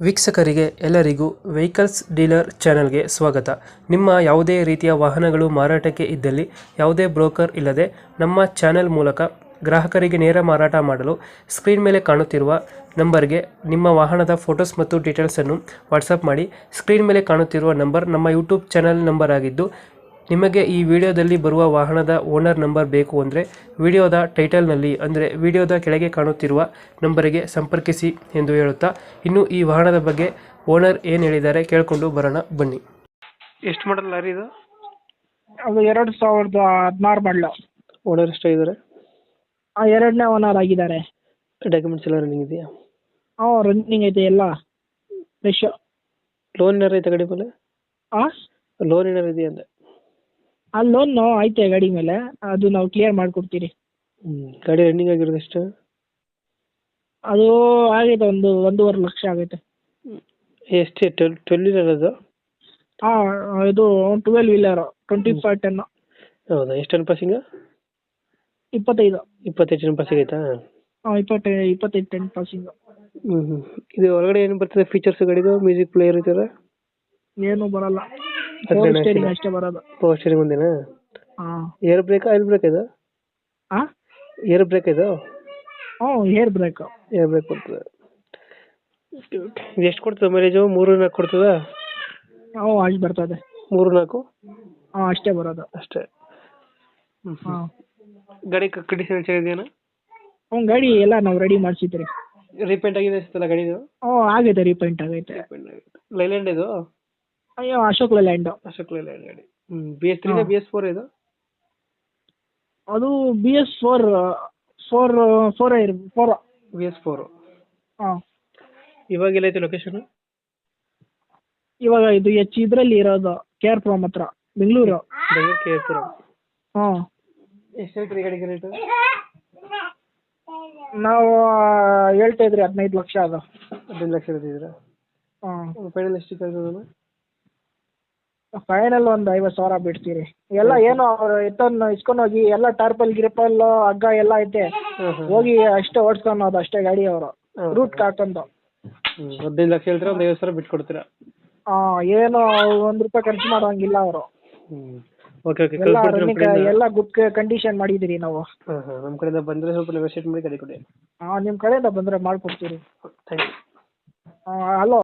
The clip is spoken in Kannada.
ವೀಕ್ಷಕರಿಗೆ ಎಲ್ಲರಿಗೂ ವೆಹಿಕಲ್ಸ್ ಡೀಲರ್ ಚಾನೆಲ್ಗೆ ಸ್ವಾಗತ. ನಿಮ್ಮ ಯಾವುದೇ ರೀತಿಯ ವಾಹನಗಳು ಮಾರಾಟಕ್ಕೆ ಇದ್ದಲ್ಲಿ ಯಾವುದೇ ಬ್ರೋಕರ್ ಇಲ್ಲದೆ ನಮ್ಮ ಚಾನೆಲ್ ಮೂಲಕ ಗ್ರಾಹಕರಿಗೆ ನೇರ ಮಾರಾಟ ಮಾಡಲು ಸ್ಕ್ರೀನ್ ಮೇಲೆ ಕಾಣುತ್ತಿರುವ ನಂಬರ್ಗೆ ನಿಮ್ಮ ವಾಹನದ ಫೋಟೋಸ್ ಮತ್ತು ಡೀಟೇಲ್ಸನ್ನು ವಾಟ್ಸಪ್ ಮಾಡಿ. ಸ್ಕ್ರೀನ್ ಮೇಲೆ ಕಾಣುತ್ತಿರುವ ನಂಬರ್ ನಮ್ಮ ಯೂಟ್ಯೂಬ್ ಚಾನೆಲ್ ನಂಬರ್ ಆಗಿದ್ದು, ನಿಮಗೆ ಈ ವಿಡಿಯೋದಲ್ಲಿ ಬರುವ ವಾಹನದ ಓನರ್ ನಂಬರ್ ಬೇಕು ಅಂದರೆ ವಿಡಿಯೋದ ಟೈಟಲ್ನಲ್ಲಿ ಅಂದರೆ ವಿಡಿಯೋದ ಕೆಳಗೆ ಕಾಣುತ್ತಿರುವ ನಂಬರಿಗೆ ಸಂಪರ್ಕಿಸಿ ಎಂದು ಹೇಳುತ್ತಾ, ಇನ್ನು ಈ ವಾಹನದ ಬಗ್ಗೆ ಓನರ್ ಏನು ಹೇಳಿದ್ದಾರೆ ಕೇಳಿಕೊಂಡು ಬರೋಣ ಬನ್ನಿ. ಎಷ್ಟು ಮಾಡಲ್ ಲಾರಿ ಇದು? ಅದು 2016 ಮಾಡಲು. ಓನರ್ ಎಷ್ಟಾಗಿದ್ದಾರೆ? ಎರಡನೇ ಓನರ್ ಆಗಿದ್ದಾರೆ. ಡಾಕ್ಯುಮೆಂಟ್ಸ್ ಎಲ್ಲ ರನ್ನಿಂಗ್ ಇದೆಯಾ? ರನ್ನಿಂಗ್ ಐತೆ ಎಲ್ಲ ಫ್ರೆಶ್. ಲೋನ್ ಏನಾರು ಐತೆ ಗಾಡಿ ಮೇಲೆ? ಲೋನ್ ಏನಾರು ಇದೆಯಾ ಅಂದೆ? ಆ ಲೋನ್ ಐತೆ ಗಾಡಿ ಮೇಲೆ, ಅದು ನಾವು ಕ್ಲಿಯರ್ ಮಾಡಿಕೊಡ್ತೀರಿ. ಗಾಡಿ ರನ್ನಿಂಗ್ ಆಗಿರೋದು ಎಷ್ಟು? ಅದು ಆಗೈತೆ ಒಂದು 1.5 ಲಕ್ಷ ಆಗೈತೆ. ಎಷ್ಟು 12 ಇರೋದು? ಇದು 12 ವೀಲರ್ 2510. ಹೌದಾ? ಎಷ್ಟು ಟನ್ ಪಾಸಿಂಗ್? 25 ಟನ್ ಪಾಸಿಂಗ್ ಆಯ್ತಾ? 25 ಟನ್ ಪಾಸಿಂಗ್. ಇದು ಒಳಗಡೆ ಏನು ಬರ್ತದೆ ಫೀಚರ್ಸ್ ಗಾಡಿದು? ಮ್ಯೂಸಿಕ್ ಪ್ಲೇಯರ್ ಇರ್ತದೆ? ಏನು ಬರಲ್ಲ, ಪವರ್ ಸ್ಟೇರಿಂಗ್ ಅಷ್ಟೇ ಬರೋದು. ಪವರ್ ಸ್ಟೇರಿಂಗ್ ಒಂದೇನಾ? ಏರ್ ಬ್ರೇಕ್, ಆಯಿಲ್ ಬ್ರೇಕ್ ಇದು? ಏರ್ ಬ್ರೇಕ್ ಇದು? Air brake. ಏರ್ ಬ್ರೇಕ್ ಬರ್ತದೆ. ಇದು ಎಷ್ಟು ಕೊಡ್ತದೆ ಮೈಲೇಜು? 3-4 ಕೊಡ್ತದ? ಅಷ್ಟು ಬರ್ತದೆ. 3-4? ಅಷ್ಟೇ ಬರೋದು. ಅಷ್ಟೇ. ಗಾಡಿ ಕಂಡೀಷನ್ ಚೆನ್ನಾಗಿದೆಯಾ? ಗಾಡಿ ಎಲ್ಲ ನಾವು ರೆಡಿ ಮಾಡಿಸಿದ್ರಿ. ರೀಪೇಂಟ್ ಆಗಿದೆ ಅನಿಸುತ್ತಲ್ಲ ಗಾಡಿದು? ಆಗೈತೆ, ರೀಪೇಂಟ್ ಆಗೈತೆ. ಲೈಲ್ಯಾಂಡ್ ಇದು? ಅಶೋಕ್ ಲೇಲ್ಯಾಂಡ್. ಅಶೋಕ್ ಲೇಲ್ಯಾಂಡ್ ಗಾಡಿ. BS3 BS4 ಇದು? ಅದು BS4 4 BS4. ಇವಾಗ ಎಲ್ಲೈತೆ ಲೊಕೇಶನ್? ಇವಾಗ ಇದು ಇದರಲ್ಲಿ ಇರೋದು KRPuram ಹತ್ರ, ಬೆಂಗಳೂರು. KRPuram. ಎಷ್ಟು ಹೇಳ್ತೀರಿ ಗಾಡಿಗೆ ರೇಟು? ನಾವು ಹೇಳ್ತಾ ಇದ್ರಿ 15 ಲಕ್ಷ. ಅದು 15 ಲಕ್ಷ ಹೇಳ್ತಿದ್ದೀರಾ? ಫೈನಲ್ ಎಷ್ಟು ಕೇಳ್ತದ? ಫೈನಲ್ ಒಂದು 50,000 ಬಿಡ್ತೀರಿ. ಎಲ್ಲ ಏನು ಅವ್ರು ಎತ್ತನ್ನು ಇಸ್ಕೊಂಡು ಹೋಗಿ ಎಲ್ಲ ಟಾರ್ಪಲ್ ಗಿರ್ಪಲ್ ಹಗ್ಗ ಎಲ್ಲ ಐತೆ, ಹೋಗಿ ಅಷ್ಟೇ ಓಡಿಸ್ಕೊಂಡು ಅಷ್ಟೇ ಗಾಡಿ ಅವರು ರೂಟ್ ಹಾಕೊಂಡು. 15 ಲಕ್ಷ ಹೇಳ್ತೀರಾ? ಒಂದು 50,000 ಬಿಟ್ಕೊಡ್ತೀರಾ? ಏನು ₹1 ಖರ್ಚು ಮಾಡೋಂಗಿಲ್ಲ ಅವರು. ಓಕೆ. ಎಲ್ಲ ಗುಡ್ ಕಂಡೀಷನ್ ಮಾಡಿದಿರಿ ನಾವು. ನಮ್ಮ ಕಡೆಯಿಂದ ಬಂದರೆ ಸ್ವಲ್ಪ ನೆಗೋಷಿಯೇಟ್ ಮಾಡಿ ಗಾಡಿ ಕೊಡಿ. ನಿಮ್ಮ ಕಡೆಯಿಂದ ಬಂದರೆ ಮಾಡ್ಕೊಡ್ತೀರಿ. Thank you. ಹಲೋ.